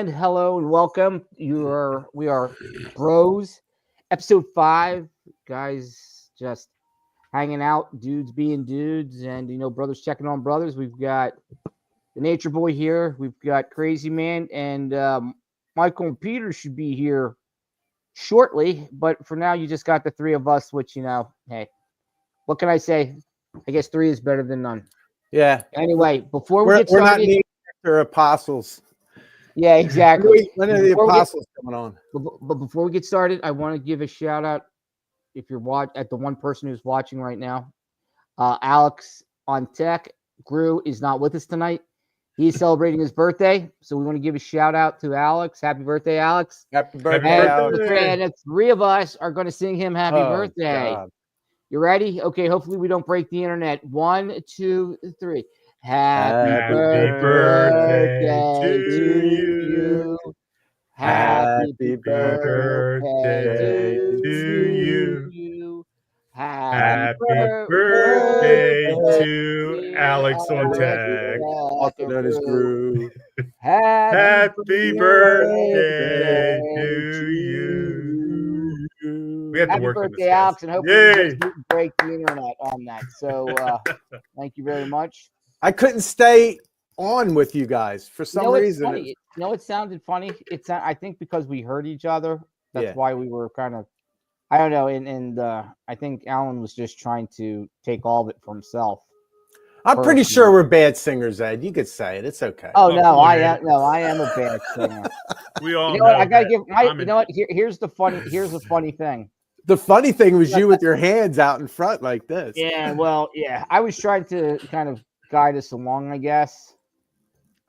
and hello and welcome. We are Bros, episode 5. Guys, just hanging out, dudes being dudes, and brothers checking on brothers. We've got the Nature Boy here. We've got Crazy Man, and Michael and Peter should be here shortly. But for now, you just got the three of us. Which hey, what can I say? I guess 3 is better than none. Yeah. Anyway, before we get started, we're not named after apostles. Yeah, exactly. When are the apostles coming on? But before we get started, I want to give a shout out if you're at the one person who's watching right now. Alex on tech. Gru is not with us tonight. He's celebrating his birthday, so we want to give a shout out to Alex. Happy birthday, Alex! Happy birthday, Alex! And the 3 of us are going to sing him happy birthday. God. You ready? Okay. Hopefully we don't break the internet. 1, 2, 3. Happy birthday to you. Happy birthday to you. Happy birthday to Alex on tag. Also known as Gru. Happy birthday to you. We have to Happy work birthday, on Alex, and hopefully we break the internet on that. So thank you very much. I couldn't stay on with you guys for some reason. It sounded funny. I think because we heard each other. That's why we were kind of, I don't know. And I think Alan was just trying to take all of it for himself. I'm pretty sure we're bad singers, Ed. You could say it. It's okay. Oh no, I am a bad singer. We all know. I gotta give what? Here's the funny thing. The funny thing was you with your hands out in front like this. Yeah, well, yeah. I was trying to kind of guide us along, I guess.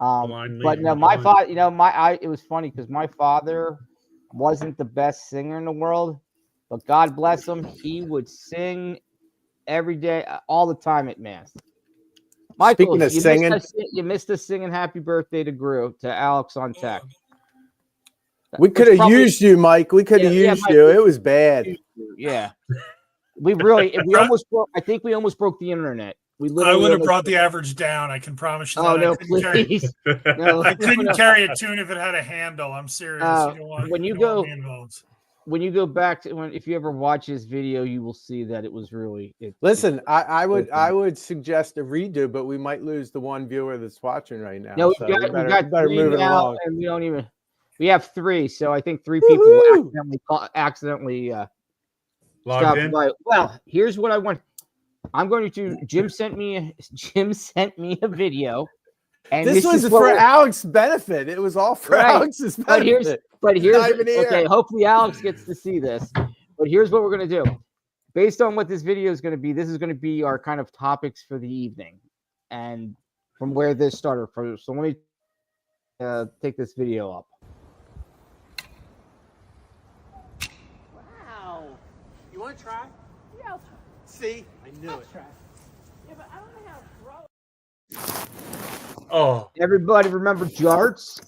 But no, my father, it was funny because my father wasn't the best singer in the world, but God bless him, he would sing every day, all the time at mass. Michael, speaking of singing, you missed us singing "Happy Birthday" to Alex on tech. We could have used you, Mike. We could have used you. It was bad. Yeah, we almost broke. I think we almost broke the internet. I would have brought the average down. I can promise you. Oh no, please! I couldn't carry a tune if it had a handle. I'm serious. When you go back to if you ever watch this video, you will see that it was really. Listen, I would suggest a redo, but we might lose the one viewer that's watching right now. No, so we got better move it along. And we don't even. We have 3, so I think 3 people accidentally logged in. Well, here's what I want. I'm going to. Jim sent me a video, and this was for Alex's benefit. It was all for Alex's benefit. But here's okay. Hopefully, Alex gets to see this. But here's what we're going to do. Based on what this video is going to be, this is going to be our kind of topics for the evening, and from where this started from. So let me take this video up. Wow. You want to try? Yeah, I'll try. See, I knew it. Try. Yeah, but I don't know how to throw it. Oh, Everybody remember jarts?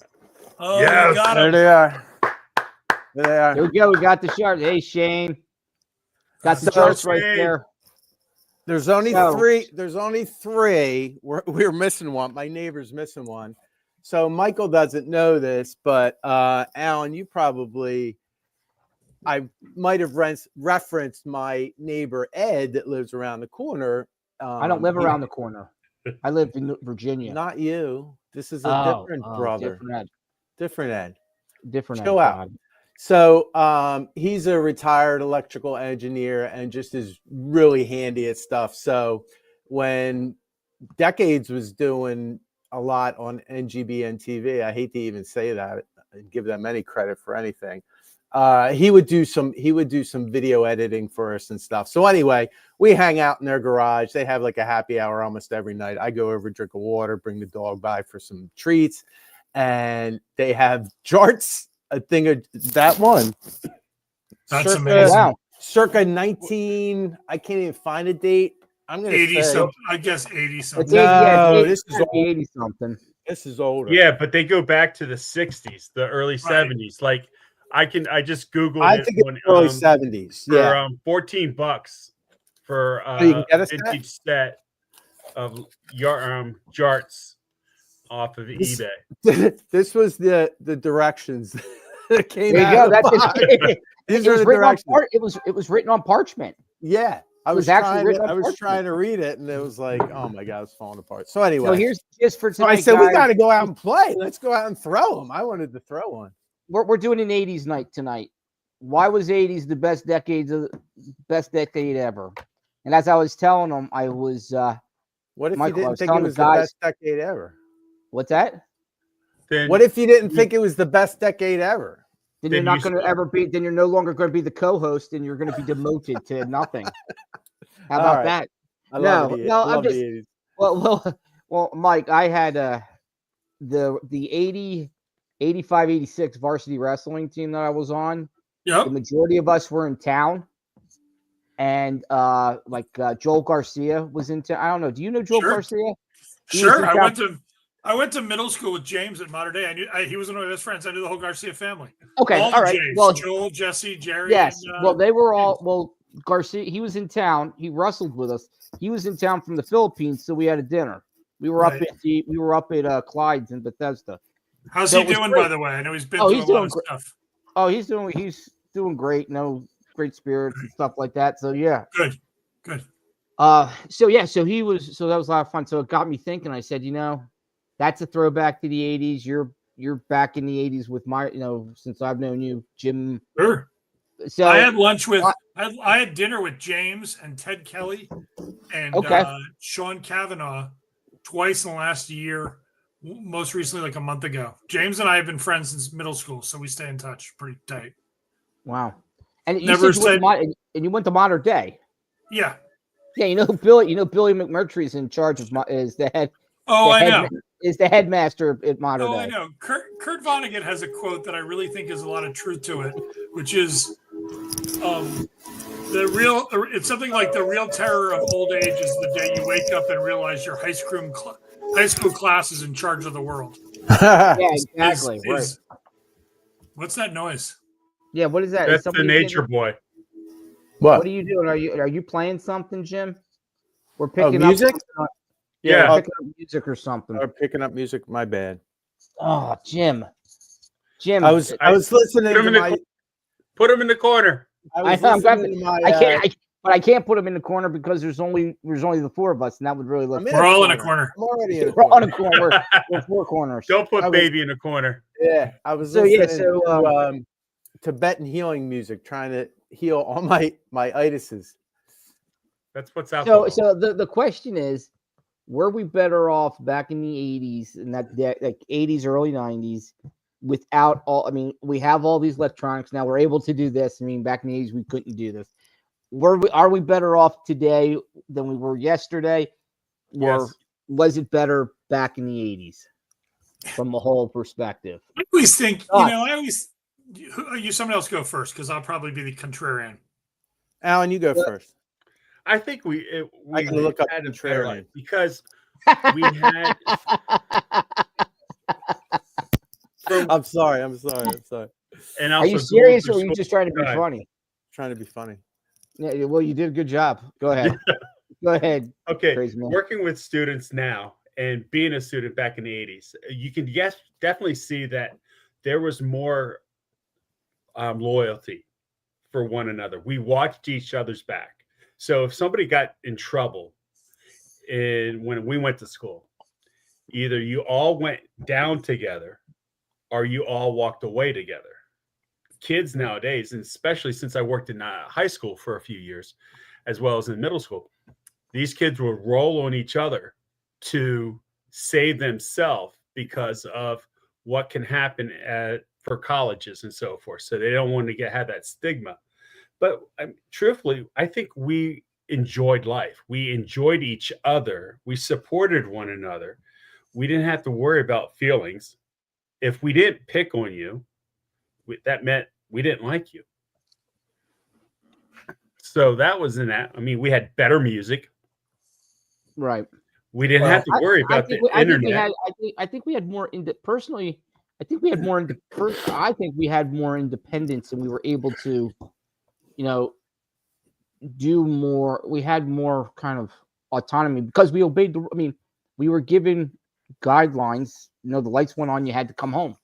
Oh, yes. you got There it. they are. There they are. There we go. We got the jarts. Hey, Shane. Got the jarts right there. There's only 3. There's only 3. We're missing one. My neighbor's missing one. So Michael doesn't know this, but Alan, you probably, I might have referenced my neighbor Ed that lives around the corner. I don't live around the corner. I live in Virginia. Not you. This is a different brother. Different Ed. Chill out. So he's a retired electrical engineer and just is really handy at stuff. So when Decades was doing a lot on NGBN TV, I hate to even say that and give them any credit for anything. He would do some video editing for us and stuff. So anyway, we hang out in their garage. They have like a happy hour almost every night. I go over, drink a water, bring the dog by for some treats, and they have jarts. A thing of that one. That's amazing. Wow. Circa 19. I can't even find a date. I'm gonna 80 say, something. I guess 80 something. No, this is 80 something. This is older. Yeah, but they go back to the 60s, the early 70s. Like I just Googled I it think it's early 70s. Yeah, for $14 for you can get a vintage set of jarts. off of This- eBay. This was the directions that came There you out go. of the That's box. it. These It are was the written on directions. it was written on parchment. Yeah, I It was was actually trying written to. on I was parchment. trying to read it, and it was like, oh my god, it's falling apart. So So anyway, here's just for so I tonight, said we guys. got to go out and play. Let's go out and throw them. I wanted to throw one. We're doing an '80s night tonight. Why was '80s the best decade ever? And as I was telling them, I was What if Michael, I you didn't was think it telling the was the guys. best decade ever? What's that? Then What if you didn't you- think it was the best decade ever? Then Then you're not you going to suck. ever be. Then you're no longer going to be the co-host, and you're going to be demoted to nothing. How All about right. that? I love No, the. no, I I'm love just the 80s. well, Mike. I had the 80, 85, 86 varsity wrestling team that I was on. The Yep. majority of us were in town, and Joel Garcia was in town. I don't know. Do you know Joel Sure. Garcia? He was Sure. in I town. went to middle school with James at Modern Day. He was one of my best friends. I knew the whole Garcia family. Okay, All all the right. Jays. Well, Joel, Jesse, Jerry. yes. And, Well, they were all. Well, Garcia. He was in town. He wrestled with us. He was in town from the Philippines, so we had a dinner. We were Right. up at Clyde's in Bethesda. how's So he it was doing, great. by the way? I know he's been Oh, through he's a lot doing of great. stuff. Oh, he's doing great. No, great spirits and stuff like that. So yeah. Good. So that was a lot of fun. So it got me thinking. I said, that's a throwback to the '80s. You're back in the '80s with my, since I've known you, Jim. Sure. So I had lunch with, What? I had dinner with James and Ted Kelly and Okay. Sean Kavanaugh twice in the last year. Most recently, like a month ago. James and I have been friends since middle school, so we stay in touch pretty tight. wow. And you Never said you went to Modern Day. Yeah. Yeah, Billy McMurtry is in charge of is the head. Oh, I know. Is the headmaster at Modern Oh, Day. I know. Kurt Vonnegut has a quote that I really think has a lot of truth to it, which is it's something like the real terror of old age is the day you wake up and realize your high school class is in charge of the world. Yeah, exactly. Right. What's that noise? Yeah, what is that? Is That's the somebody nature singing? boy. What are you doing? Are you playing something, Jim? We're picking music? up something. Yeah. we're picking up music or something. Or picking up music. My bad. Oh, Jim. I was listening Put him to in the my. Put him in the corner. I was I'm glad listening to my. I can't put him in the corner because there's only the four of us, and that would really look. We're all in a corner. I'm already in a We're on a corner. corner. We're four corners. Don't put I was- baby in the corner. Yeah, I was So, listening yeah, to Tibetan healing music, trying to heal all my itises. That's what's out So the question is, were we better off back in the '80s and like '80s, early '90s, without all? I mean, we have all these electronics now. We're able to do this. I mean, back in the '80s, we couldn't do this. Are we better off today than we were yesterday, or Yes. was it better back in the '80s from a whole perspective? I always think, Us. someone else go first because I'll probably be the contrarian. Alan, you go first. I think we can look up had a contrarian. better life because we had. I'm sorry. And Are also you serious, or going are you through just trying to be time. funny? Trying to be funny. Yeah, well, you did a good job. Go ahead. Go ahead. Okay, Crazy man. working with students now and being a student back in the 80s, you can definitely see that there was more loyalty for one another. We watched each other's back. So if somebody got in trouble when we went to school, either you all went down together or you all walked away together. Kids nowadays, and especially since I worked in high school for a few years, as well as in middle school, these kids will roll on each other to save themselves because of what can happen for colleges and so forth. So they don't want to have that stigma. But truthfully, I think we enjoyed life. We enjoyed each other. We supported one another. We didn't have to worry about feelings. If we didn't pick on you, that meant we didn't like you. So that was in that. I mean, we had better music. Right. We didn't have to worry about the internet. I think we had more personally. I think we had more. I think we had more independence, and we were able to, do more. We had more kind of autonomy because we obeyed we were given guidelines. The lights went on, you had to come home.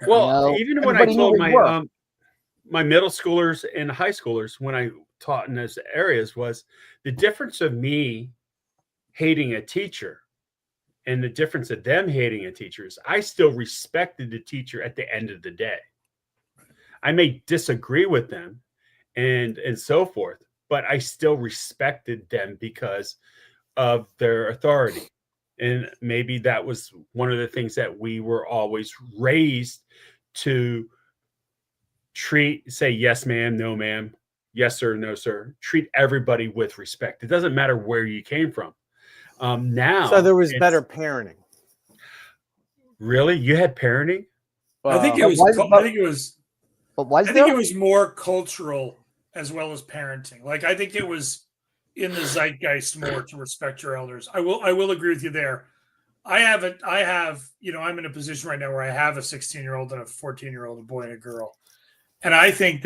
Well, even when I everybody knew told where you were. my middle schoolers and high schoolers when I taught in those areas was the difference of me hating a teacher and the difference of them hating a teacher is I still respected the teacher at the end of the day. I may disagree with them and so forth, but I still respected them because of their authority. And maybe that was one of the things that we were always raised to say yes, ma'am, no, ma'am, yes, sir, no, sir. Treat everybody with respect. It doesn't matter where you came from. Now, So there was better parenting. Really, you had parenting? I think it was. I think it was. But was I there? think it was more cultural as well as parenting. Like I think it was in the zeitgeist more to respect your elders. I will agree with you there. I have, I'm in a position right now where I have a 16-year-old and a 14-year-old, a boy and a girl. And I think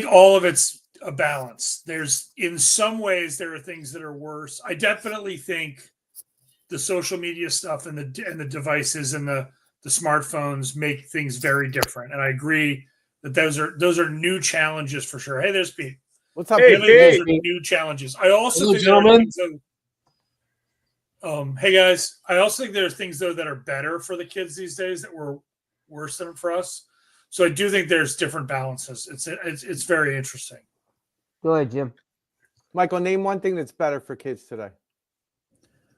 all of it's a balance. There's, in some ways, there are things that are worse. I definitely think the social media stuff and the devices and the smartphones make things very different. And I agree that those are new challenges for sure. Hey, there's Pete. What's up? Hey, Pete? Those are new challenges. I also Hello, think there are gentlemen. things hey guys, I also think there are things though that are better for the kids these days that were worse than for us. So I do think there's different balances. It's very interesting. Go ahead, Jim. Michael, name one thing that's better for kids today.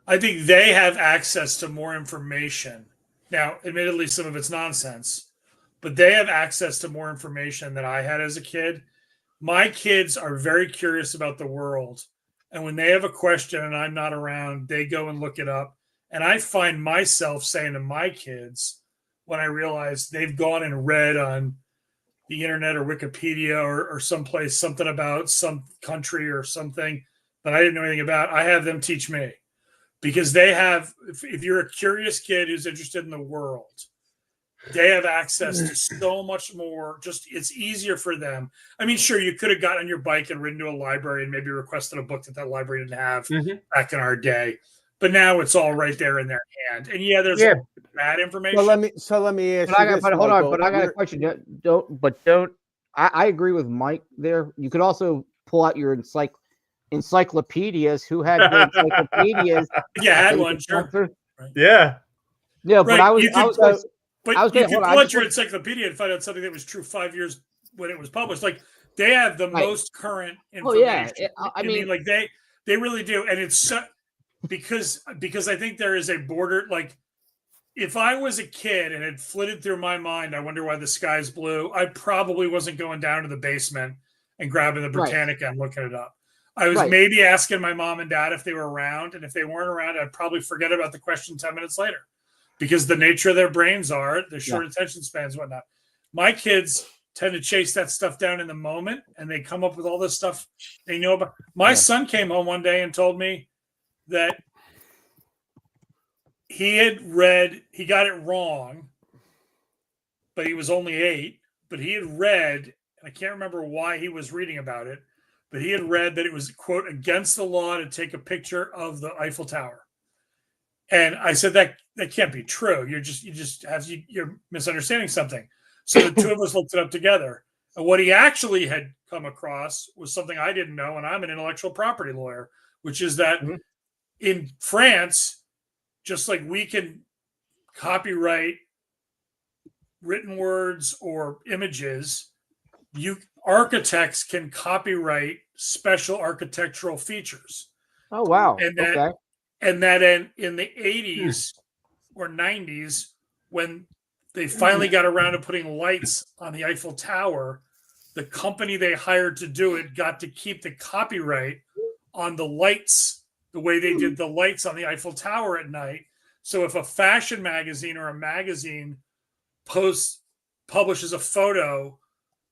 I think they have access to more information. Now, admittedly, some of it's nonsense, but they have access to more information than I had as a kid. My kids are very curious about the world. And when they have a question and I'm not around, they go and look it up. And I find myself saying to my kids, when I realize they've gone and read on the internet or Wikipedia or someplace something about some country or something that I didn't know anything about, I have them teach me. Because they have, if you're a curious kid who's interested in the world, they have access to so much more. Just, it's easier for them. I mean, sure, you could have gotten on your bike and ridden to a library and maybe requested a book that library didn't have back in our day. But now it's all right there in their hand. And yeah, there's bad information. Well, let me ask you this, Hold on, Michael. but I got a question. Don't. I agree with Mike there. You could also pull out your encyclopedias. Who had the encyclopedias? Yeah, I had one, sure. Yeah. Yeah, but right. But you could pull out your want encyclopedia and find out something that was true 5 years when it was published. Like they have the most current information. Oh yeah, I mean, like they really do, and it's so, because I think there is a border. Like if I was a kid and it flitted through my mind, I wonder why the sky's blue. I probably wasn't going down to the basement and grabbing the Britannica and looking it up. I was maybe asking my mom and dad if they were around, and if they weren't around, I'd probably forget about the question 10 minutes later. Because the nature of their brains are their short attention spans, whatnot. My kids tend to chase that stuff down in the moment, and they come up with all this stuff they know about. My son came home one day and told me that he got it wrong, but he was only 8. But he had read, and I can't remember why he was reading about it, but he had read that it was, quote, against the law to take a picture of the Eiffel Tower. And I said that can't be true. You're misunderstanding something. So the two of us looked it up together. And what he actually had come across was something I didn't know, and I'm an intellectual property lawyer, which is that in France, just like we can copyright written words or images, architects can copyright special architectural features. Oh wow! And that in the 80s or 90s, when they finally got around to putting lights on the Eiffel Tower, the company they hired to do it got to keep the copyright on the lights, the way they did the lights on the Eiffel Tower at night. So if a fashion magazine or a magazine publishes a photo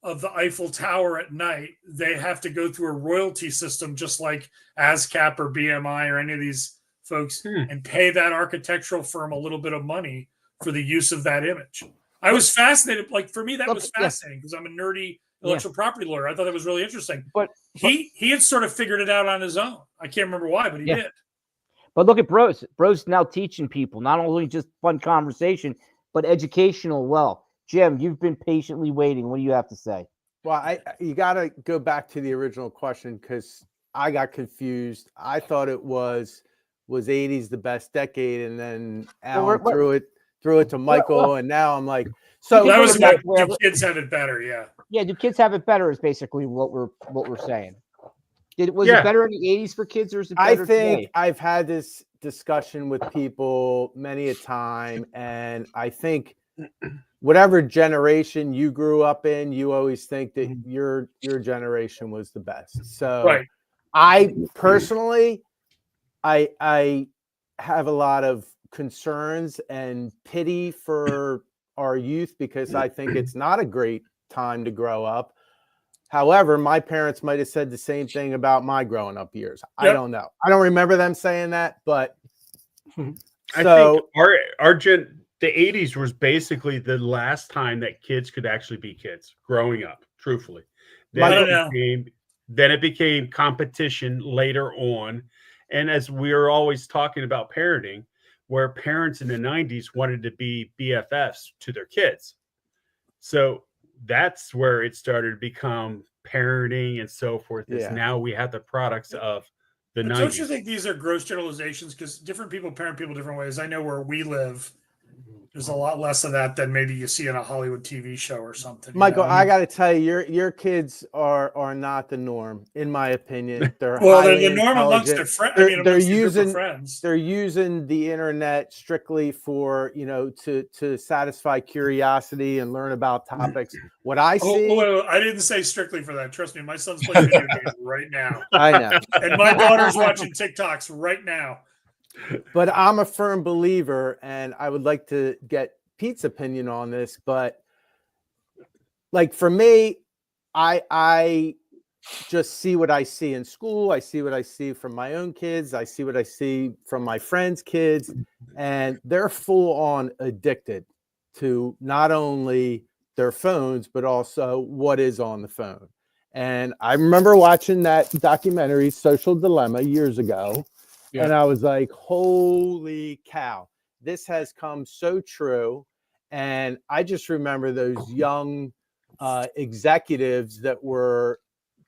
of the Eiffel Tower at night, they have to go through a royalty system, just like ASCAP or BMI or any of these folks, and pay that architectural firm a little bit of money for the use of that image. I was fascinated. Like for me, that was fascinating because I'm a nerdy intellectual property lawyer. I thought that was really interesting. But he had sort of figured it out on his own. I can't remember why, but he did. But look at Bros. Bros now teaching people, not only just fun conversation, but educational. Well, Jim, you've been patiently waiting. What do you have to say? Well, you got to go back to the original question because I got confused. I thought it was 80s the best decade, and then Alan threw it to Michael, and now I'm like, so that was about whatever. do kids have it better? Yeah. Yeah, do kids have it better? Is basically what we're saying. Was Yeah. it better in the 80s for kids, or is it I better think today? I've had this discussion with people many a time, and I think whatever generation you grew up in, you always think that your generation was the best. So Right. I personally, I have a lot of concerns and pity for our youth because I think it's not a great time to grow up. However, my parents might have said the same thing about my growing up years. I Yep. don't know. I don't remember them saying that, but I think the 80s was basically the last time that kids could actually be kids growing up, truthfully. Then it became competition later on. And as we are always talking about parenting, where parents in the 90s wanted to be BFFs to their kids. So that's where it started to become parenting and so forth. Is now we have the products of the 90s. Don't you think these are gross generalizations? Because different people parent people different ways. I know where we live, there's a lot less of that than maybe you see in a Hollywood TV show or something. Michael, I got to tell you, your kids are not the norm, in my opinion. They're they're the norm amongst their friends. They're using the internet strictly for to satisfy curiosity and learn about topics. What I see, I didn't say strictly for that. Trust me, my son's playing video games right now. I know, and my daughter's watching TikToks right now. But I'm a firm believer, and I would like to get Pete's opinion on this. But like for me, I just see what I see in school. I see what I see from my own kids. I see what I see from my friends' kids, and they're full on addicted to not only their phones, but also what is on the phone. And I remember watching that documentary, Social Dilemma, years ago. Yeah. And I was like, holy cow, this has come so true. And I just remember those young executives that were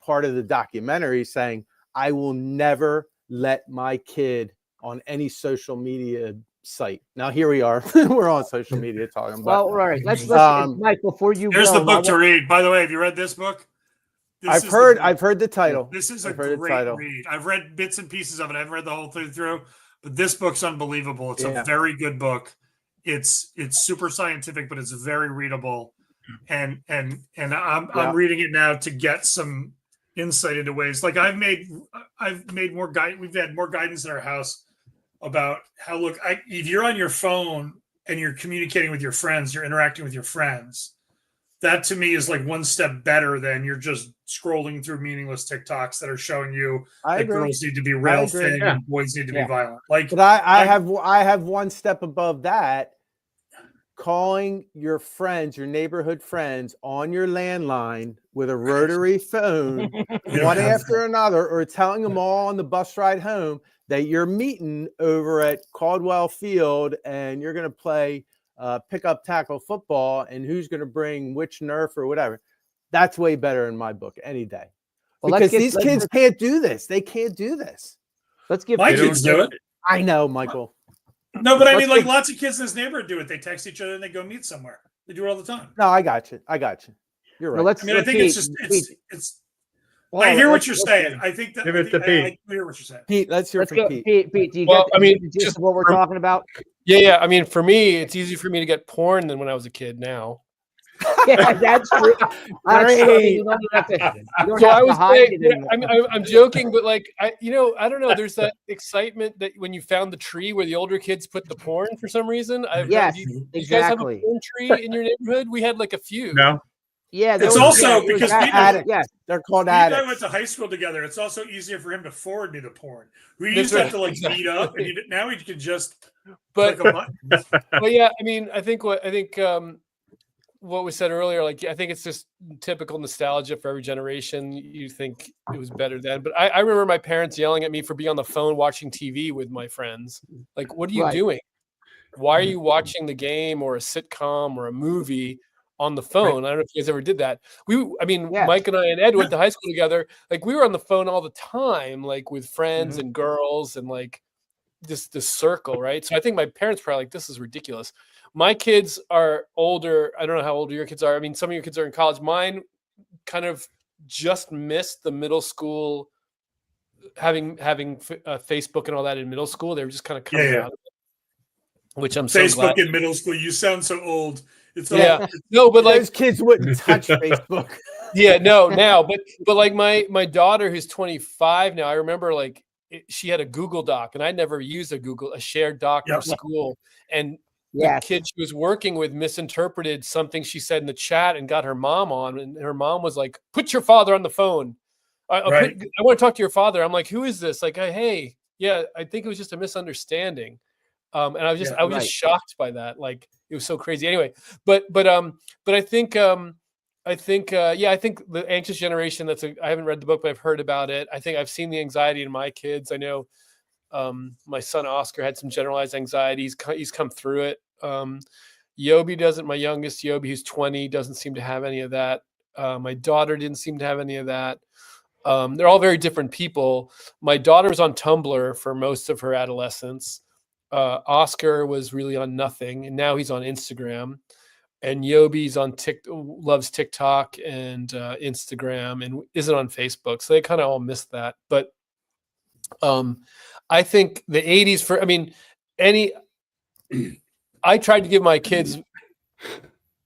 part of the documentary saying, I will never let my kid on any social media site. Now, here we are. We're on social media talking about. Well, right. Let's Mike, before you here's the book to read. By the way, have you read this book? I've heard the title. This is a great read. I've read bits and pieces of it. I haven't read the whole thing through, but this book's unbelievable. It's a very good book. It's super scientific, but it's very readable. And I'm reading it now to get some insight into ways. Like I've made more guide. We've had more guidance in our house about how if you're on your phone and you're communicating with your friends, you're interacting with your friends. That to me is like one step better than you're just scrolling through meaningless TikToks that are showing you that girls need to be real thin and boys need to be violent. But I have one step above that. Calling your friends, your neighborhood friends, on your landline with a rotary phone, one after another, or telling them all on the bus ride home that you're meeting over at Caldwell Field and you're going to play pick up tackle football and who's going to bring which Nerf or whatever. That's way better in my book any day. Well, because these kids can't do this. They can't do this. My kids do it. I know, Michael. No, but I mean, like lots of kids in this neighborhood do it. They text each other and they go meet somewhere. They do it all the time. No, I got you. You're right. I think it's just it's. Well, I hear what you're saying. I think that I hear what you're saying. Pete, let's hear from Pete. Pete, do you get the gist of what we're talking about? Yeah. I mean, for me, it's easier for me to get porn than when I was a kid now. Yeah, that's true. I'm joking, but like I don't know. There's that excitement that when you found the tree where the older kids put the porn for some reason. Yes, you exactly. guys have a porn tree in your neighborhood? We had like a few. No. Yeah, it's also because they're called addicts. I went to high school together. It's also easier for him to forward me the porn. We used to have to meet up, and now he can just click a button. But yeah, I mean, I think what we said earlier, like I think it's just typical nostalgia for every generation. You think it was better then, but I remember my parents yelling at me for being on the phone watching TV with my friends. Like, what are you Right. doing? Why are you watching the game or a sitcom or a movie on the phone? I don't know if you guys ever did that. I mean, Yes. Mike and I and Ed went to high school together. Like, we were on the phone all the time, like with friends and girls and like this circle, right? So I think my parents probably like, this is ridiculous. My kids are older. I don't know how old your kids are. I mean, some of your kids are in college. Mine kind of just missed the middle school having Facebook and all that in middle school. They were just kind of coming out of it, which I'm so glad. Facebook in middle school. You sound so old. It's no, but like those kids wouldn't touch Facebook. Yeah, no, now, but like my daughter who's 25 now, I remember like she had a Google Doc, and I never used a shared doc for school, and the kid she was working with misinterpreted something she said in the chat and got her mom on, and her mom was like, "Put your father on the phone. I want to talk to your father." I'm like, "Who is this?" Like, hey, yeah, I think it was just a misunderstanding. And I was just shocked by that. Like, it was so crazy. Anyway, but I think I think the anxious generation. I haven't read the book, but I've heard about it. I think I've seen the anxiety in my kids. I know my son Oscar had some generalized anxiety. He's come through it. Yobi doesn't. My youngest Yobi, who's 20, doesn't seem to have any of that. My daughter didn't seem to have any of that. They're all very different people. My daughter was on Tumblr for most of her adolescence. Oscar was really on nothing, and now he's on Instagram. And Yobi's on loves TikTok and Instagram, and isn't on Facebook. So they kind of all missed that. But I think the 80s I tried to give my kids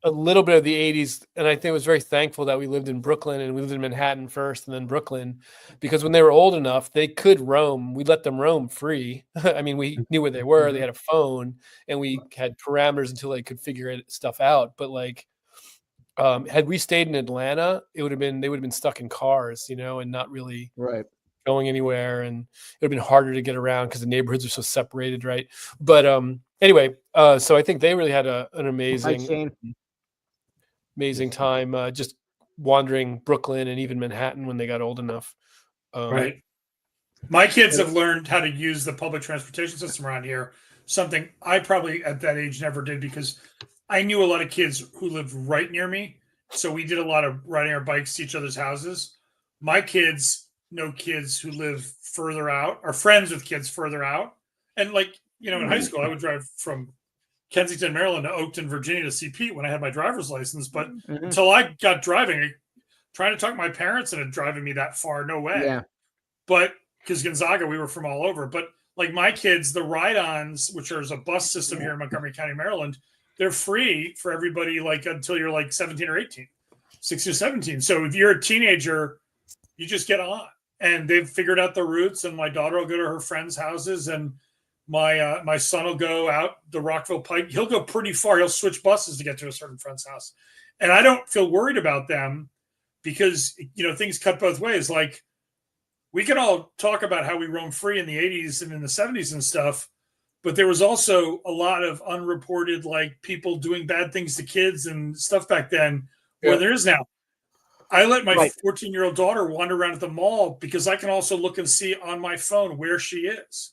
a little bit of the 80s, and I think I was very thankful that we lived in Brooklyn, and we lived in Manhattan first and then Brooklyn, because when they were old enough, they could roam. We let them roam free. I mean, we knew where they were. They had a phone, and we had parameters until they could figure stuff out. But like, had we stayed in Atlanta, they would have been stuck in cars, and not really going anywhere, and it would have been harder to get around because the neighborhoods are so separated, right? But anyway, so I think they really had an amazing time just wandering Brooklyn and even Manhattan when they got old enough. Right. My kids have learned how to use the public transportation system around here, something I probably at that age never did, because I knew a lot of kids who lived right near me. So we did a lot of riding our bikes to each other's houses. My kids know kids who live further out, are friends with kids further out. And like, in high school, I would drive from Kensington, Maryland to Oakton, Virginia to see Pete when I had my driver's license. But until I got driving, trying to talk my parents into driving me that far, no way. Yeah. But because Gonzaga, we were from all over. But like my kids, the ride-ons, which is a bus system here in Montgomery County, Maryland, they're free for everybody, like until you're like 17 or 18, 16 or 17. So if you're a teenager, you just get on. And they've figured out the routes. And my daughter will go to her friends' houses, and my son will go out the Rockville Pike. He'll go pretty far. He'll switch buses to get to a certain friend's house. And I don't feel worried about them because, things cut both ways. Like, we can all talk about how we roam free in the 80s and in the 70s and stuff, but there was also a lot of unreported, like, people doing bad things to kids and stuff back then, where there is now. I let my 14-year-old daughter wander around at the mall because I can also look and see on my phone where she is.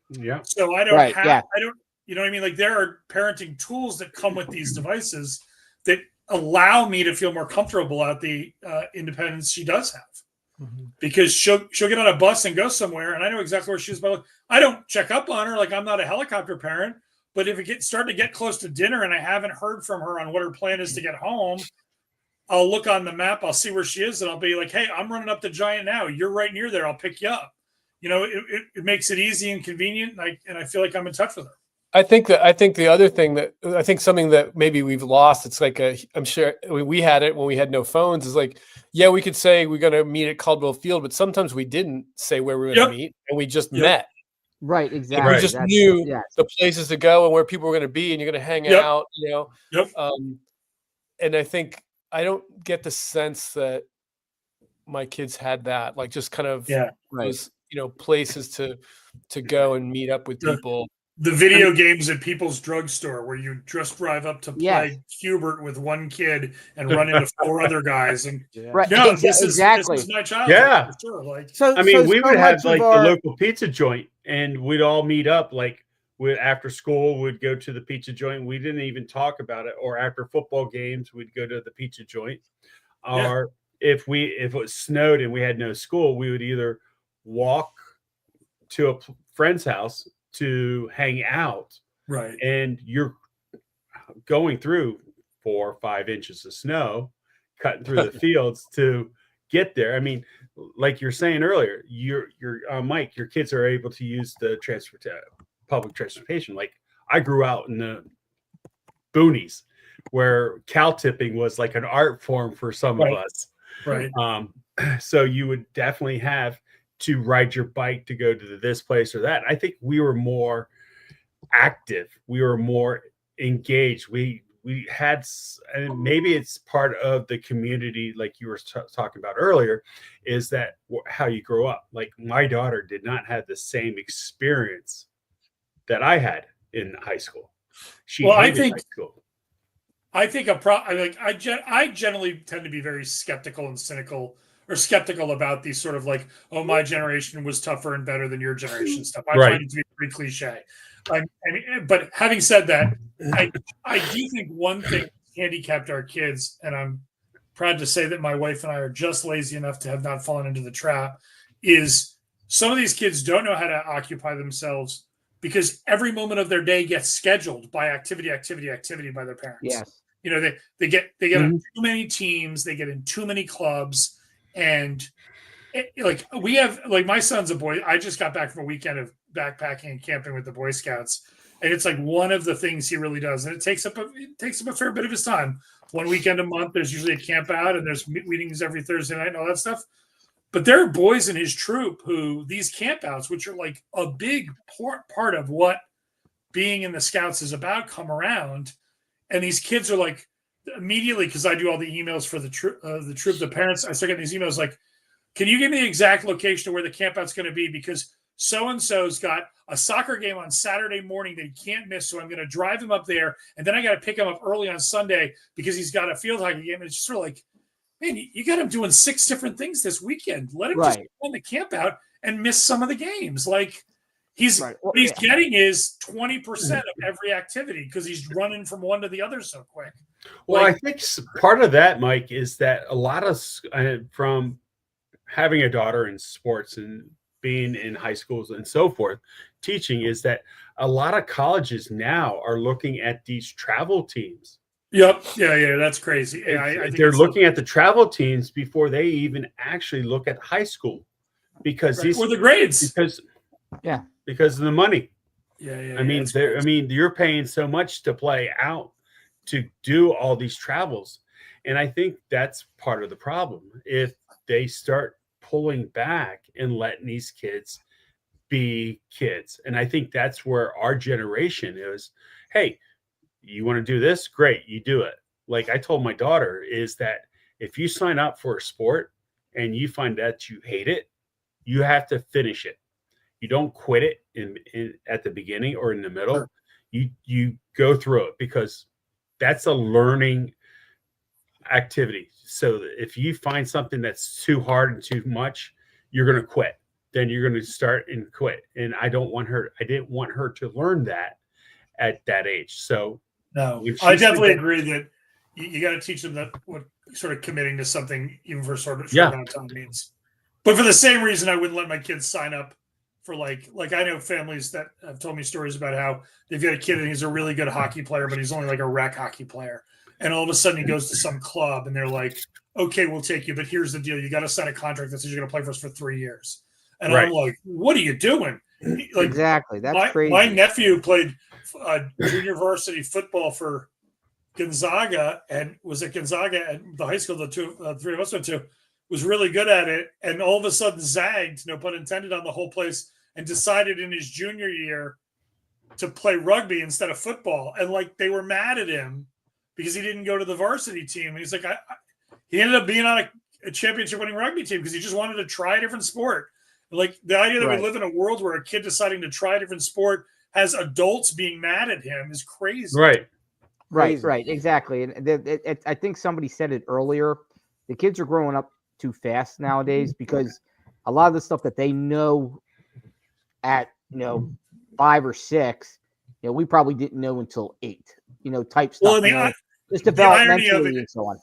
Yeah. So I don't you know what I mean? Like, there are parenting tools that come with these devices that allow me to feel more comfortable at the independence she does have. Because she'll get on a bus and go somewhere, and I know exactly where she is. But I don't check up on her. Like, I'm not a helicopter parent. But if it starting to get close to dinner and I haven't heard from her on what her plan is to get home, I'll look on the map. I'll see where she is, and I'll be like, "Hey, I'm running up to Giant now. You're right near there. I'll pick you up." It makes it easy and convenient, and I feel like I'm in touch with her. I think the other thing something that maybe we've lost, it's like I'm sure we had it when we had no phones, is like, yeah, we could say we're going to meet at Caldwell Field, but sometimes we didn't say where we were going to meet, and we just met. Right, exactly. And we just knew the places to go and where people were going to be, and you're going to hang out, and I think I don't get the sense that my kids had that, like, just kind of those, places to go and meet up with people. The video games at people's drugstore where you just drive up to play Yes. Hubert with one kid and run into 4 other guys. And Right. no, this Exactly. is my childhood. Yeah. For sure. Like, I mean, we would have much like of the our- local pizza joint, and we'd all meet up. Like, after school, we'd go to the pizza joint. We didn't even talk about it. Or after football games, we'd go to the pizza joint. Yeah. Or if it was snowed and we had no school, we would either walk to a friend's house to hang out, right. and you're going through 4 or 5 inches of snow, cutting through the fields to get there. I mean, like you're saying earlier, you're Mike, your kids are able to use the public transportation. Like, I grew out in the boonies where cow tipping was like an art form for some of us. Right. So you would definitely have to ride your bike to go to this place or that. I think we were more active. We were more engaged. We had, and maybe it's part of the community, like you were talking about earlier, is that how you grow up. Like, my daughter did not have the same experience that I had in high school. She hated high school. I think I generally tend to be very skeptical and cynical, or skeptical about these sort of like, oh, my generation was tougher and better than your generation stuff. I find it to be pretty cliche. I mean, but having said that, I do think one thing handicapped our kids, and I'm proud to say that my wife and I are just lazy enough to have not fallen into the trap, is some of these kids don't know how to occupy themselves because every moment of their day gets scheduled by activity by their parents. Yes. You know, they get on too many teams, they get in too many clubs, and we have, like, my son's a boy. I just got back from a weekend of backpacking and camping with the Boy Scouts, and it's like one of the things he really does, and it takes up a fair bit of his time. One weekend a month, there's usually a camp out, and there's meetings every Thursday night and all that stuff. But there are boys in his troop who these campouts, which are like a big part of what being in the Scouts is about, come around, and these kids are like, immediately, because I do all the emails for the troop, the parents, I start getting these emails like, can you give me the exact location of where the campout's going to be? Because so-and-so's got a soccer game on Saturday morning that he can't miss, so I'm going to drive him up there, and then I got to pick him up early on Sunday because he's got a field hockey game. And it's just sort of like, man, you got him doing 6 different things this weekend. Let him just go on the camp out and miss some of the games. Like, what he's getting is 20% of every activity because he's running from one to the other so quick. Well, I think part of that, Mike, is that a lot of from having a daughter in sports and being in high schools and so forth, teaching, is that a lot of colleges now are looking at these travel teams. Yep. Yeah. That's crazy. I they're looking at the travel teams before they even actually look at high school, because or the grades. Because of the money. Yeah. I mean, you're paying so much to play out, to do all these travels, and I think that's part of the problem. If they start pulling back and letting these kids be kids, and I think that's where our generation is. Hey, you want to do this? Great, you do it. Like I told my daughter, is that if you sign up for a sport and you find that you hate it, you have to finish it. You don't quit it in at the beginning or in the middle. Sure. You go through it, because that's a learning activity. So if you find something that's too hard and too much, you're going to quit. Then you're going to start and quit. And I didn't want her to learn that at that age. So no, I definitely agree that you got to teach them that what sort of committing to something, even for sort of short amount of time, means. But for the same reason, I wouldn't let my kids sign up for like I know families that have told me stories about how they've got a kid and he's a really good hockey player, but he's only like a rec hockey player. And all of a sudden he goes to some club and they're like, okay, we'll take you, but here's the deal. You got to sign a contract that says you're going to play for us for 3 years. And I'm like, what are you doing? Like, exactly. That's crazy. My nephew played junior varsity football for Gonzaga and was at Gonzaga at the high school the three of us went to, was really good at it. And all of a sudden zagged, no pun intended, on the whole place and decided in his junior year to play rugby instead of football. And like, they were mad at him because he didn't go to the varsity team. And he's like, he ended up being on a championship winning rugby team because he just wanted to try a different sport. Like the idea that we live in a world where a kid deciding to try a different sport has adults being mad at him is crazy. Right. Right, exactly. And I think somebody said it earlier. The kids are growing up too fast nowadays because a lot of the stuff that they know at 5 or 6, we probably didn't know until 8. Type stuff. Well, just the irony developmentally of it, and so on.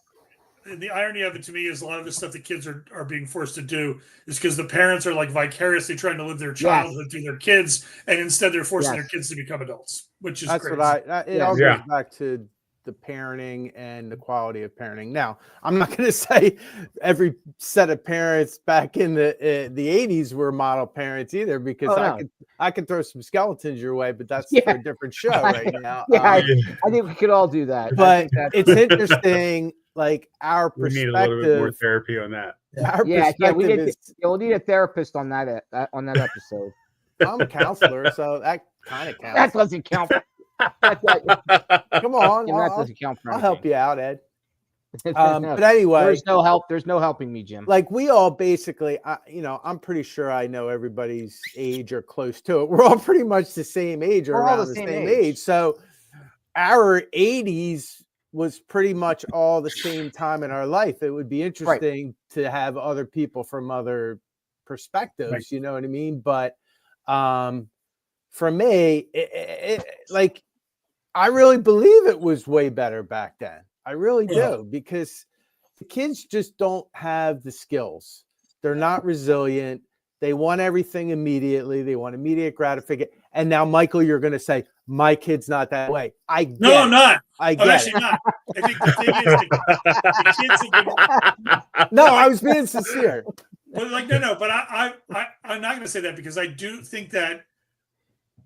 the irony of it to me is a lot of the stuff that kids are being forced to do is because the parents are like vicariously trying to live their childhood through their kids, and instead they're forcing their kids to become adults, which is That's crazy. what it all goes back to the parenting and the quality of parenting. Now, I'm not going to say every set of parents back in the 80s were model parents either, because I could throw some skeletons your way, but that's for a different show right now. I think we could all do that. But it's interesting, like our We perspective. need a little bit more therapy on that. Our perspective we'll need a therapist on that episode. I'm a counselor, so that kind of counts. That doesn't count. Come on, that doesn't count for I'll help you out, Ed. No, but anyway, there's no help. There's no helping me, Jim. Like we all basically, I'm pretty sure I know everybody's age or close to it. We're all pretty much the same age or around the same age. So our 80s was pretty much all the same time in our life. It would be interesting to have other people from other perspectives. You know what I mean? But for me, like I really believe it was way better back then. I really do, because the kids just don't have the skills. They're not resilient. They want everything immediately. They want immediate gratification. And now, Michael, you're going to say, my kid's not that way. I'm not. I'm actually not. I think the thing is, the kids have been... No, I was being sincere. But no. But I'm not going to say that, because I do think that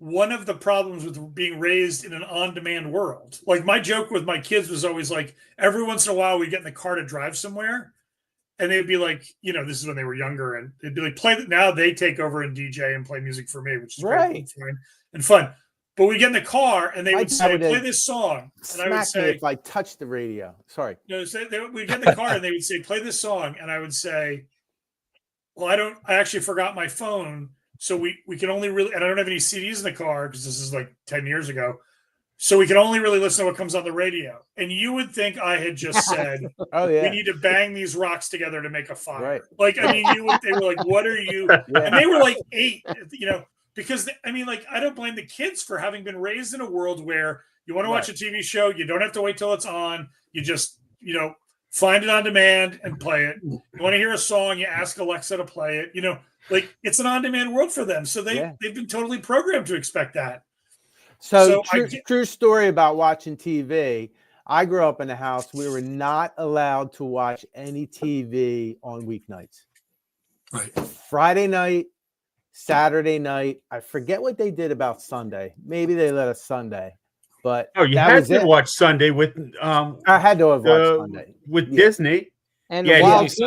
one of the problems with being raised in an on-demand world, like my joke with my kids was always like, every once in a while we get in the car to drive somewhere, and they'd be like, this is when they were younger, and they'd be like, now they take over and DJ and play music for me, which is great and fun. But we get in the car and they would say, play this song. And I would say, if I touch the radio, sorry. No, we'd get in the car and they would say, play this song. And I would say, well, I actually forgot my phone. So we can only really, and I don't have any CDs in the car because this is like 10 years ago. So we can only really listen to what comes on the radio. And you would think I had just said, we need to bang these rocks together to make a fire. Right. Like, I mean, they were like, what are you? And they were like 8, because I don't blame the kids for having been raised in a world where you want to watch a TV show, you don't have to wait till it's on. You just, find it on demand and play it. You want to hear a song, you ask Alexa to play it. Like it's an on-demand world for them. So they've been totally programmed to expect that. So true story about watching TV. I grew up in a house, we were not allowed to watch any TV on weeknights. Right. Friday night, Saturday night. I forget what they did about Sunday. Maybe they let us Sunday. But you had to watch Sunday with I had to have watched Sunday with Disney. And Lawrence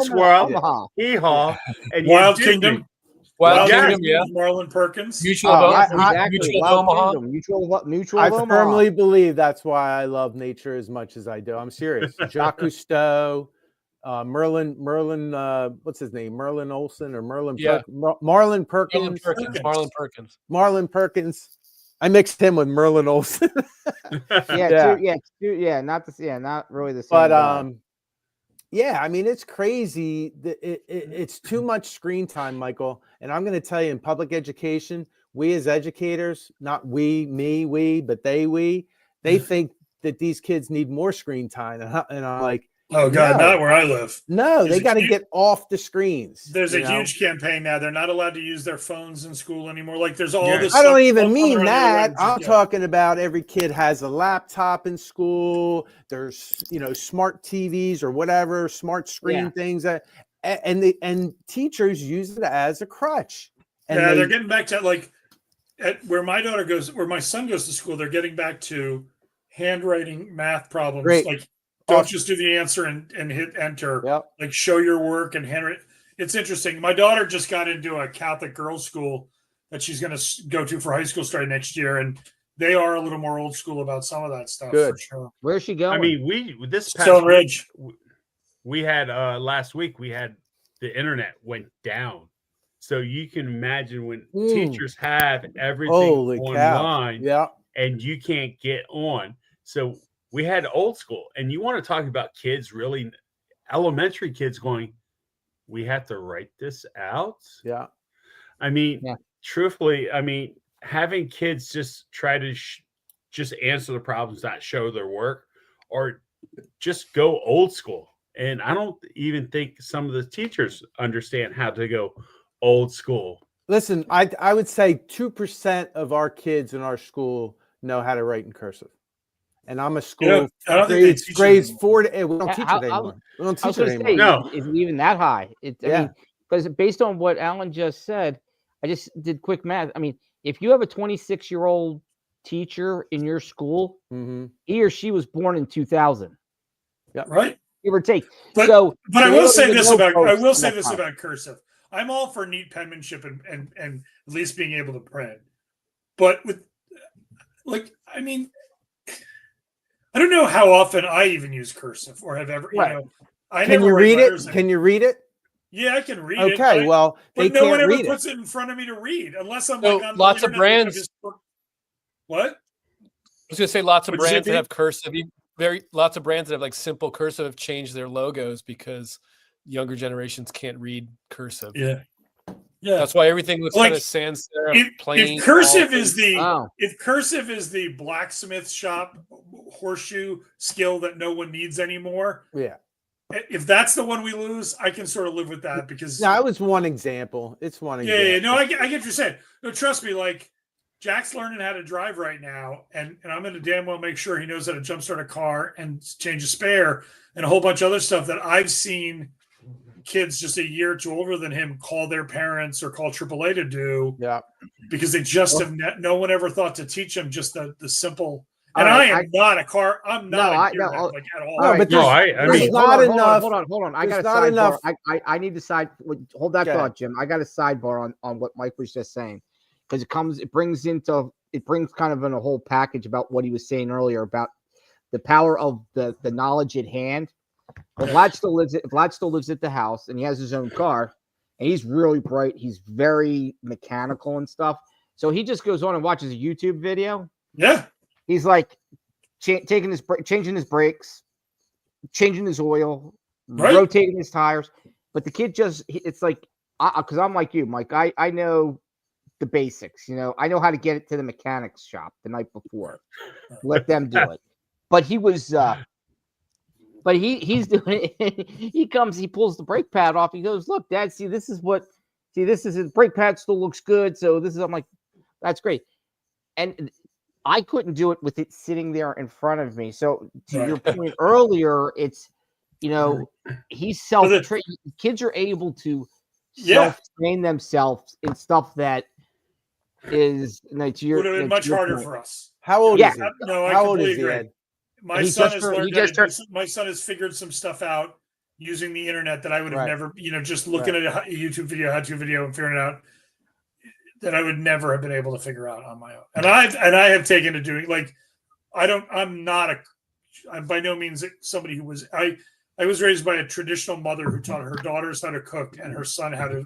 World, Hee-Haw, and Wild Kingdom. Wild Kingdom, yeah. Marlon Perkins. Mutual of Omaha. Mutual I of Omaha. firmly believe that's why I love nature as much as I do. I'm serious. Jacques Cousteau, Merlin, what's his name? Merlin Olsen or Merlin? Yeah. Marlon Perkins. Marlon Perkins. I mixed him with Merlin Olsen. Not really the same. But I mean, it's crazy. It's too much screen time, Michael. And I'm going to tell you, in public education, we as educators, not we, but they think that these kids need more screen time. And I'm like, oh God, not where I live. No, they got to get off the screens. There's a huge campaign now. They're not allowed to use their phones in school anymore. Like there's all this. I don't even mean that. I'm talking about every kid has a laptop in school. There's smart TVs or whatever, smart screen things, and teachers use it as a crutch. And they're getting back to like at where my daughter goes, where my son goes to school. They're getting back to handwriting math problems. Great. Like don't just do the answer and hit enter. Yep. Like show your work and handwrite. It's interesting. My daughter just got into a Catholic girls' school that she's going to go to for high school starting next year, and they are a little more old school about some of that stuff. Good. For sure. Where's she going? I mean, this past Stone Ridge. We had last week. We had the internet went down So you can imagine when Mm. teachers have everything Holy cow. online Yeah. and you can't get on. So we had old school, and you want to talk about kids, really elementary kids going, we have to write this out. Yeah. I mean, Yeah. truthfully, I mean, having kids just try to just answer the problems, not show their work, or just go old school. And I don't even think some of the teachers understand how to go old school. Listen, I would say 2% of our kids in our school know how to write in cursive. And I'm a school I don't think they teach it grades anymore. 4 to 8. We don't teach How- it anymore. We don't I was teach it going to say, anymore. No. is it even that high? I Yeah. mean, because based on what Alan just said, I just did quick math. I mean, if you have a 26-year-old teacher in your school, Mm-hmm. he or she was born in 2000, Right. give or take. But So, but I they will don't say even this know about folks I will in say that this time. about cursive. I'm all for neat penmanship and at least being able to print. But with I mean, I don't know how often I even use cursive or have ever, Right. I Can never you write read it? letters in- Can you read it? Yeah, I can read it. Okay, well, they But no one can't ever read it. puts it in front of me to read unless I'm So like on lots the of internet looking up brands- his- What? I was gonna say lots of What'd you say, brands that Pete? have cursive. Lots of brands that have like simple cursive have changed their logos because younger generations can't read cursive. Yeah. Yeah. That's why everything looks Like, kind of sans serif, plain. If cursive all is things. the blacksmith shop horseshoe skill that no one needs anymore, Yeah. if that's the one we lose, I can sort of live with that because No, it was one example. It's one yeah, example. yeah, no, I get what you're saying. No, trust me, like Jack's learning how to drive right now, and I'm going to damn well make sure he knows how to jumpstart a car and change a spare and a whole bunch of other stuff that I've seen kids just a year or two older than him call their parents or call AAA to do. Yeah. Because they just have no one ever thought to teach them just the simple. All And right, I am not a car. I'm not a gearhead, like at all. No, but No, there's not enough. Hold on. I got a there's not sidebar. enough- I need to hold that Go ahead. thought, Jim. I got a sidebar on what Mike was just saying because it brings kind of in a whole package about what he was saying earlier about the power of the knowledge at hand. If Vlad still lives at the house and he has his own car and he's really bright, he's very mechanical and stuff. So he just goes on and watches a YouTube video. Yeah. He's like changing his brakes, changing his oil, Right. rotating his tires. But the kid it's like, because I'm like you, Mike, I know the basics, I know how to get it to the mechanics shop the night before. Let them do it. But he was, but he's doing it. He pulls the brake pad off. He goes, look, Dad, this is his brake pad still looks good. So I'm like, that's great. And I couldn't do it with it sitting there in front of me. So to your point earlier, it's, he's self-trained. Kids are able to self-train themselves in stuff that is would have been much harder for us. How old is he? No, I How old completely is he, agree. Ed? My son has figured some stuff out using the internet that I would have never, just looking at a YouTube video, how-to video, and figuring it out that I would never have been able to figure out on my own. And I have taken to doing I'm by no means somebody who was I was raised by a traditional mother who taught her daughters how to cook and her son how to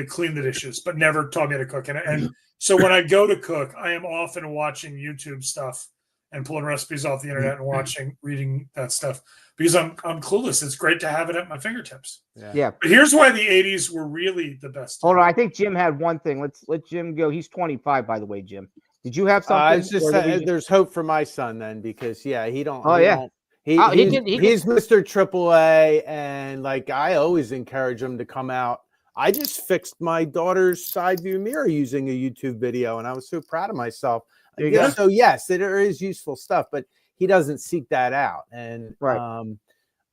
clean the dishes, but never taught me how to cook. And so when I go to cook, I am often watching YouTube stuff and pulling recipes off the internet and reading that stuff because I'm clueless. It's great to have it at my fingertips. Yeah. But here's why the 80s were really the best. Hold on. I think Jim had one thing. Let Jim go. He's 25, by the way, Jim. Did you have something? I was just saying, there's hope for my son then because he don't. Oh, he's Mr. AAA, and like I always encourage him to come out. I just fixed my daughter's side view mirror using a YouTube video, and I was so proud of myself. So yes, there is useful stuff, but he doesn't seek that out. And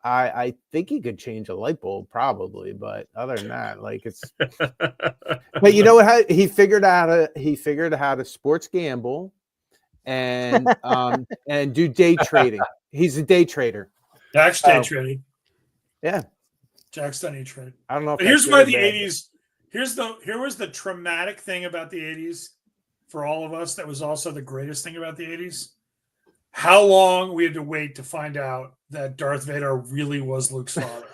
I think he could change a light bulb probably, but other than that, like it's. But you know what? He figured out how to sports gamble, and do day trading. He's a day trader. Jack's day trading. Yeah. Jack's done E-Trade. I don't know. But here's why the 80s. Here was the traumatic thing about the 80s for all of us. That was also the greatest thing about the 80s. How long we had to wait to find out that Darth Vader really was Luke's father.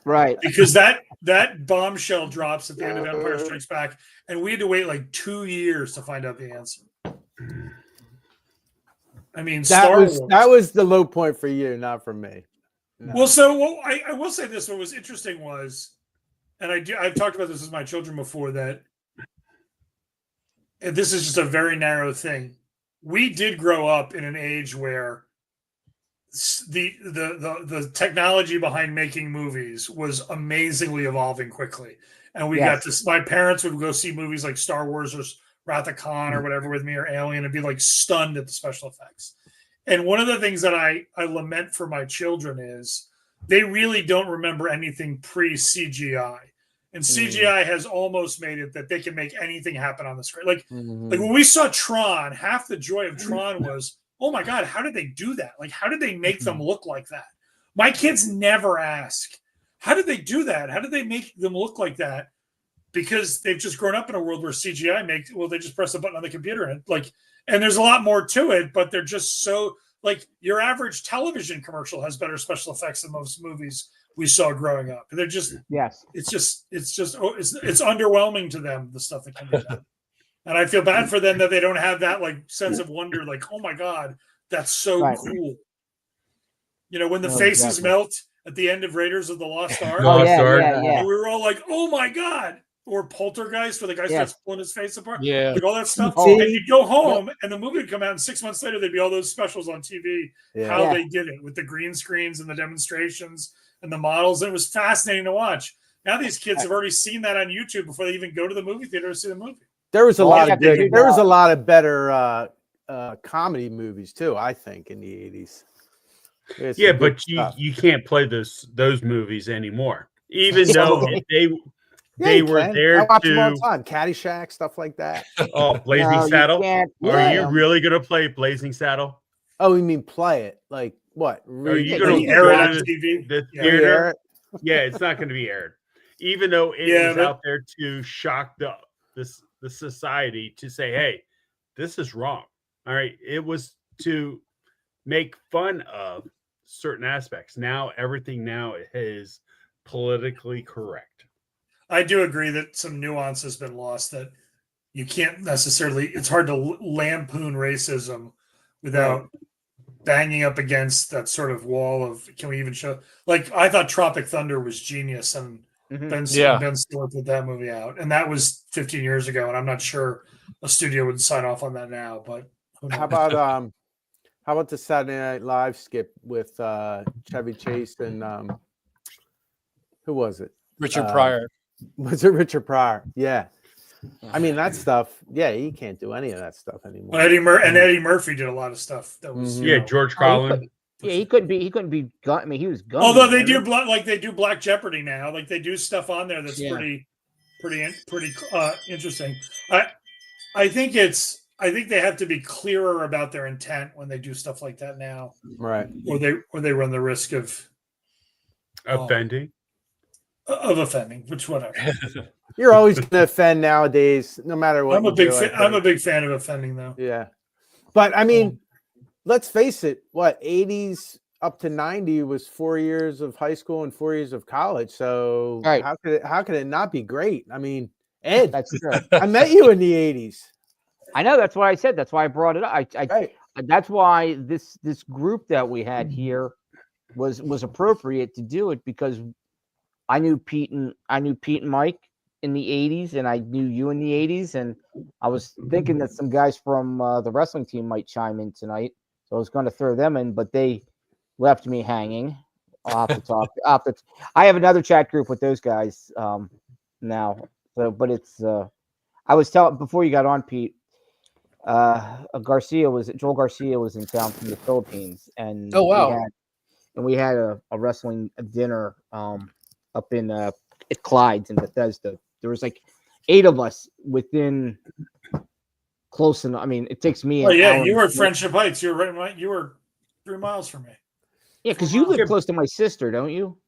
Right. because that bombshell drops at the end of Empire Strikes Back, and we had to wait like 2 years to find out the answer. I mean, Star Wars. That was the low point for you, not for me. No. Well, I will say this. What was interesting was, and I've talked about this with my children before, that and this is just a very narrow thing. We did grow up in an age where the technology behind making movies was amazingly evolving quickly, and we got to. My parents would go see movies like Star Wars or Wrath of Khan or whatever with me, or Alien, and be like stunned at the special effects. And one of the things that I lament for my children is they really don't remember anything pre-CGI. And CGI has almost made it that they can make anything happen on the screen. Like when we saw Tron, half the joy of Tron was, oh my God, how did they do that? Like, how did they make them look like that? My kids never ask, how did they do that? How did they make them look like that? Because they've just grown up in a world where CGI makes, well, they just press a button on the computer and and there's a lot more to it, but they're just so, like, your average television commercial has better special effects than most movies we saw growing up. They're just, it's underwhelming to them, the stuff that can be done. And I feel bad for them that they don't have that like sense of wonder, like, oh my God, that's so cool. You know, when the faces melt at the end of Raiders of the Lost Ark. And we were all like, oh my God. Or Poltergeist, where the guy starts pulling his face apart. Like all that stuff. And you'd go home and the movie would come out, and 6 months later, there'd be all those specials on TV, how they did it with the green screens and the demonstrations and the models. It was fascinating to watch. Now these kids have already seen that on YouTube before they even go to the movie theater to see the movie. There was a lot of good. There was a lot of better comedy movies too, I think, in the 80s. But you can't play those movies anymore, even though they were there I watch to them all the time. Caddyshack, stuff like that. Oh, Blazing Saddle. Are you really gonna play Blazing Saddle? Oh, you mean play it? Like what? Are you gonna air it on TV? The theater? Yeah, it's not gonna be aired, even though it was out there to shock the society to say, hey, this is wrong. All right, it was to make fun of certain aspects. Now everything now is politically correct. I do agree that some nuance has been lost, that you can't necessarily, it's hard to lampoon racism without banging up against that sort of wall of, can we even show, like, I thought Tropic Thunder was genius, and Ben Stiller put that movie out, and that was 15 years ago, and I'm not sure a studio would sign off on that now, but how about the Saturday Night Live skip with Chevy Chase and who was it? Richard Pryor. Was it Richard Pryor? Yeah. I mean, that stuff, you can't do any of that stuff anymore. Well, Eddie Murphy did a lot of stuff that was George Carlin. He couldn't be gun. I mean, he was gun. Although they do Black Jeopardy now, like they do stuff on there that's pretty interesting. I think they have to be clearer about their intent when they do stuff like that now, right? Or they run the risk of offending. Which whatever. You're always going to offend nowadays, no matter what. I'm a big fan of offending, though. Yeah, but I mean, let's face it. 80s up to 90 was 4 years of high school and 4 years of college. So how could it not be great? I mean, Ed, that's true. I met you in the 80s. I know. That's why I said. That's why I brought it up. That's why this group that we had here was appropriate to do it, because I knew Pete and Mike in the 80s, and I knew you in the 80s, and I was thinking that some guys from the wrestling team might chime in tonight, so I was going to throw them in, but they left me hanging. I'll have to talk. I have another chat group with those guys now, but it's I was telling before you got on, Pete. Joel Garcia was in town from the Philippines, and we had a wrestling dinner up in at Clyde's in Bethesda. There was like 8 of us within close enough. I mean, it takes me. Oh yeah, you were at Friendship Heights. You were right. You were 3 miles from me. Yeah, because you live close to my sister, don't you?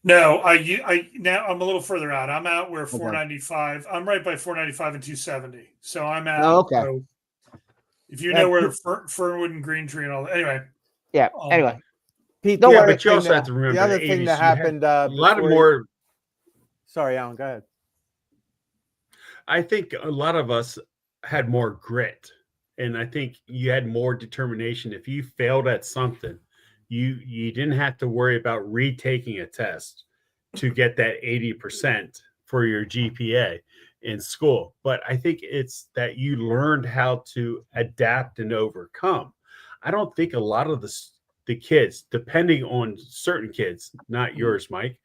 No, now I'm a little further out. I'm out where 495. I'm right by 495 and 270. So I'm out. Oh, okay. So if you know where Fernwood and Green Tree and all that. Anyway. Yeah. Anyway. Pete, Don't the worry. other But you thing also have to remember the other the thing 80s, that you had happened a lot of before more. Sorry, Alan, go ahead. I think a lot of us had more grit, and I think you had more determination. If you failed at something, you didn't have to worry about retaking a test to get that 80% for your GPA in school. But I think it's that you learned how to adapt and overcome. I don't think a lot of the kids, depending on certain kids, not yours, Mike,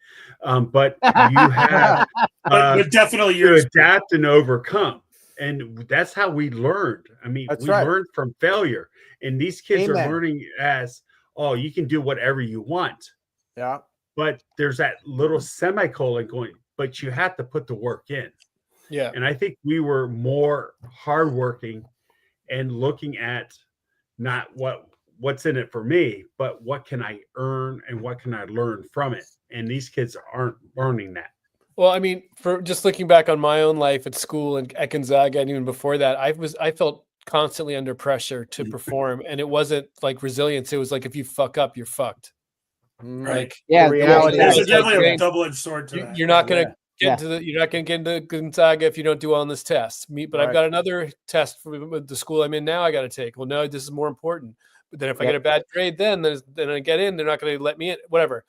but you have But definitely to yours. adapt and overcome. And that's how we learned. I mean, That's we right. learned from failure. And these kids are Amen. learning as, oh, you can do whatever you want. Yeah. But there's that little semicolon going, but you have to put the work in. Yeah. And I think we were more hardworking and looking at not what's in it for me, but what can I earn and what can I learn from it. And these kids aren't learning that. Well, I mean, for just looking back on my own life at school and at Gonzaga, and even before that, I felt constantly under pressure to perform, and it wasn't like resilience. It was like if you fuck up, you're fucked. Right. Like Yeah, The reality There's is, definitely a like, double-edged sword to that. you're not going to Yeah. you're not going to get into Gonzaga if you don't do well on this test. But I've Right. got another test for the school I'm in now. I got to take. Well, no, this is more important. But then if I get a bad grade, then I get in. They're not going to let me in. Whatever.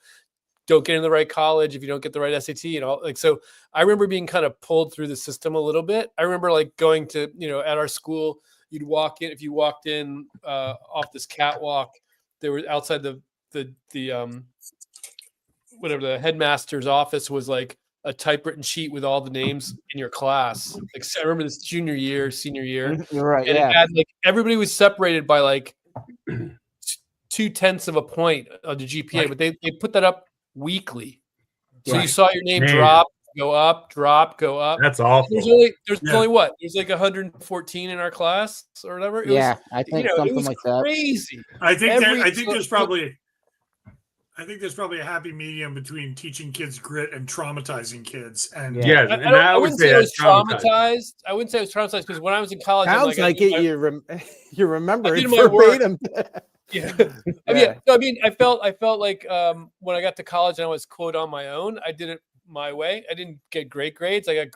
Don't get in the right college if you don't get the right SAT and all. Like, so I remember being kind of pulled through the system a little bit. I remember like going to, at our school, you'd walk in, if you walked in off this catwalk, there was outside the whatever, the headmaster's office was like a typewritten sheet with all the names in your class. Like, so I remember this junior year, senior year. You're right. And Yeah. it had like, everybody was separated by like 0.2 of a point on the GPA, Right. but they put that up weekly. So Right. you saw your name Man. drop, go up, go up. That's awful. There's only what? There's like 114 in our class or whatever. It Yeah, was, I think it something was like that. crazy. I think Every- there's probably a happy medium between teaching kids grit and traumatizing kids. And Yeah, I, and I would wouldn't say say I was that's traumatizing. traumatized. I wouldn't say I was traumatized because when I was in college, Sounds like it. You remember I it did my work. verbatim. Yeah. Yeah. No, I mean, I felt like when I got to college and I was quote on my own, I did it my way. I didn't get great grades. I got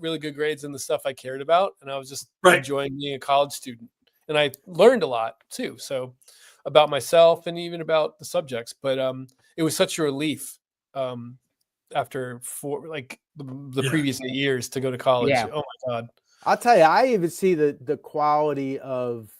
really good grades in the stuff I cared about, and I was just Right. enjoying being a college student. And I learned a lot too, so about myself and even about the subjects. But it was such a relief after the Yeah. previous 8 years to go to college. Yeah. Oh my God. I'll tell you, I even see the quality of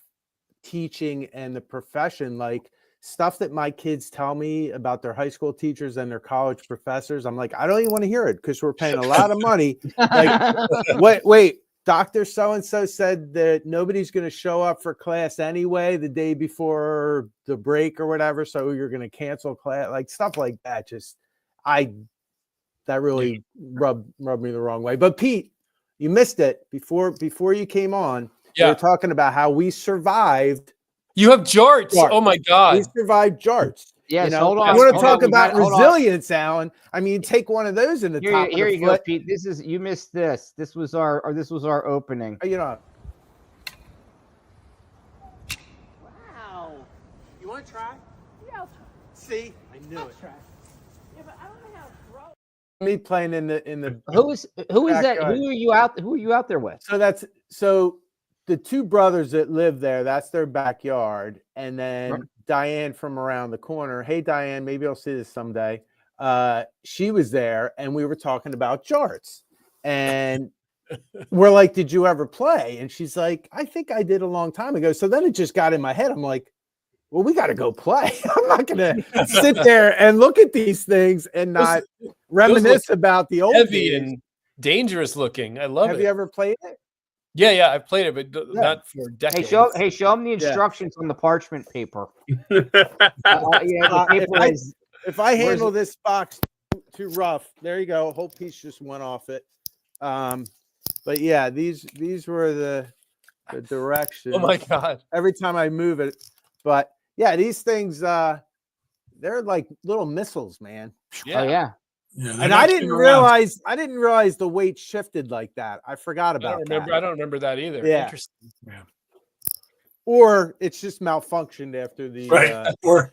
teaching and the profession, like stuff that my kids tell me about their high school teachers and their college professors. I'm like, I don't even want to hear it because we're paying a lot of money. Like, wait, Dr. So-and-so said that nobody's going to show up for class anyway the day before the break or whatever. So you're going to cancel class, like stuff like that. That really rubbed me the wrong way. But Pete, you missed it before you came on. Yeah. We were talking about how we survived. You have jarts. Jarts. Oh my God. We survived jarts. Yes, You hold on. want to hold talk on, about hold on. resilience, Alan? I mean, take one of those in the top Here of the you go, foot. Pete. You missed this. This was our opening. You know, Wow. you want to try? Yeah, I'll try. See, I knew it. Try. Yeah, but I don't know how to throw. Me playing in the. Who is that? Backyard. Who are you out there with? So the two brothers that live there, that's their backyard. And then Diane from around the corner. Hey, Diane, maybe I'll see this someday. She was there and we were talking about jarts. And we're like, did you ever play? And she's like, I think I did a long time ago. So then it just got in my head. I'm like, well, we got to go play. I'm not going to sit there and look at these things and not reminisce about the old Heavy days. and dangerous looking. I love it. Have you ever played it? Yeah, I've played it, but not for decades. Hey, show them the instructions on the parchment paper. The paper is. If I handle this box too rough, there you go. A whole piece just went off it. But yeah, these were the directions. Oh my God. Every time I move it. But yeah, these things they're like little missiles, man. Yeah. Oh yeah. Yeah, And I didn't realize the weight shifted like that. I forgot I about don't remember that either. Yeah. Interesting. that. Or it's just malfunctioned after the right. Or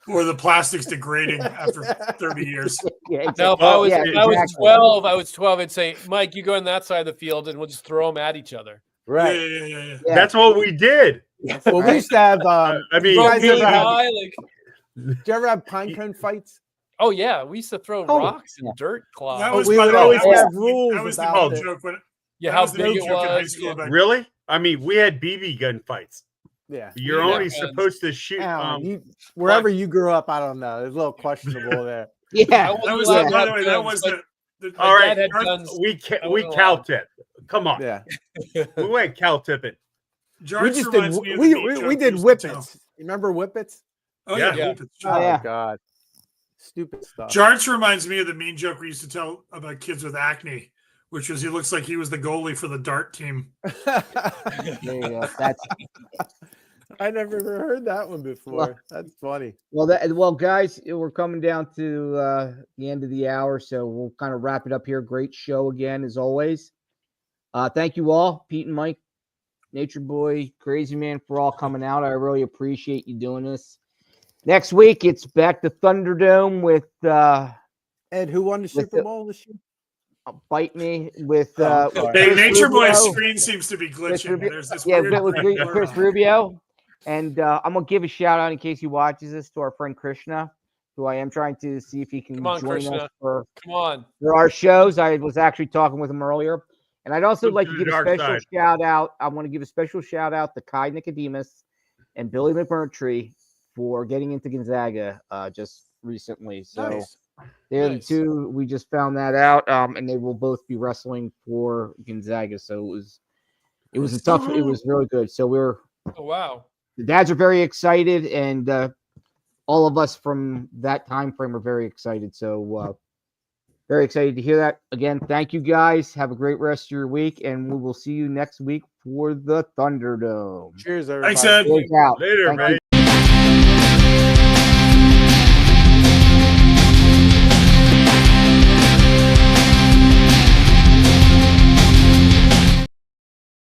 Or the plastic's degrading after 30 years. Yeah, Now, exactly. if I was, Yeah, if I was exactly. 12, I was 12. I'd say, Mike, you go on that side of the field, and we'll just throw them at each other. Right. Yeah. Yeah. That's what we did. Well, we Right. used to have. I did mean, you Throw guys really ever have? high, like, Did you ever have pine cone fights? oh yeah, we used to throw Oh, rocks and yeah. dirt clods. That was, we by would the way, always that was have the- rules that was the about mean it. joke when Yeah, that how was the big mean it joke in high was. school Yeah. back really? I mean, we had BB gun fights. Yeah. You're Yeah. only Guns. supposed to shoot. Alan, wherever you grew up, I don't know. It's a little questionable there. Yeah. I wasn't That was allowed the, to by have the way, that guns, was but the my All dad right. had Darth- guns. we I we wasn't cow allowed. tip. Come on. Yeah. We went cow tipping. We Jarts just did. reminds me of the mean We joke did used to tell. whippets. You remember whippets? Oh Yeah. yeah, Yeah. Whippets, Oh, sure. yeah. God. Stupid stuff. Jarts reminds me of the mean joke we used to tell about kids with acne, which was he looks like he was the goalie for the dart team. There you go. That's I never ever heard that one before. That's funny. well, guys, we're coming down to the end of the hour, so we'll kind of wrap it up here. Great show again, as always. Thank you all, Pete and Mike, Nature Boy, Crazy Man, for all coming out. I really appreciate you doing this. Next week, it's back to Thunderdome with Ed, who won the Super Bowl this year? Bite Me with Oh, I'm sorry. Hey, Chris Nature Boy's Rubio. screen seems to be Chris glitching. Rubio. There's this Yeah, weird with blur Chris on it. Rubio. And I'm gonna give a shout out in case he watches this to our friend Krishna, who I am trying to see if he can Come on, join Krishna. us for Come on. our shows. I was actually talking with him earlier. And I'd also Look like to to the give a dark special side. shout out. I want to give a special shout out to Kai Nicodemus and Billy McMurtry for getting into Gonzaga just recently. So Nice. they're Nice. the two. We just found that out, and they will both be wrestling for Gonzaga. So it was a tough. It was really good. So Oh wow. the dads are very excited, and all of us from that time frame are very excited. So very excited to hear that. Again, thank you guys. Have a great rest of your week, and we will see you next week for the Thunderdome. Cheers, everybody. Thanks, Ed. Cheers out. Later, Thank you. man.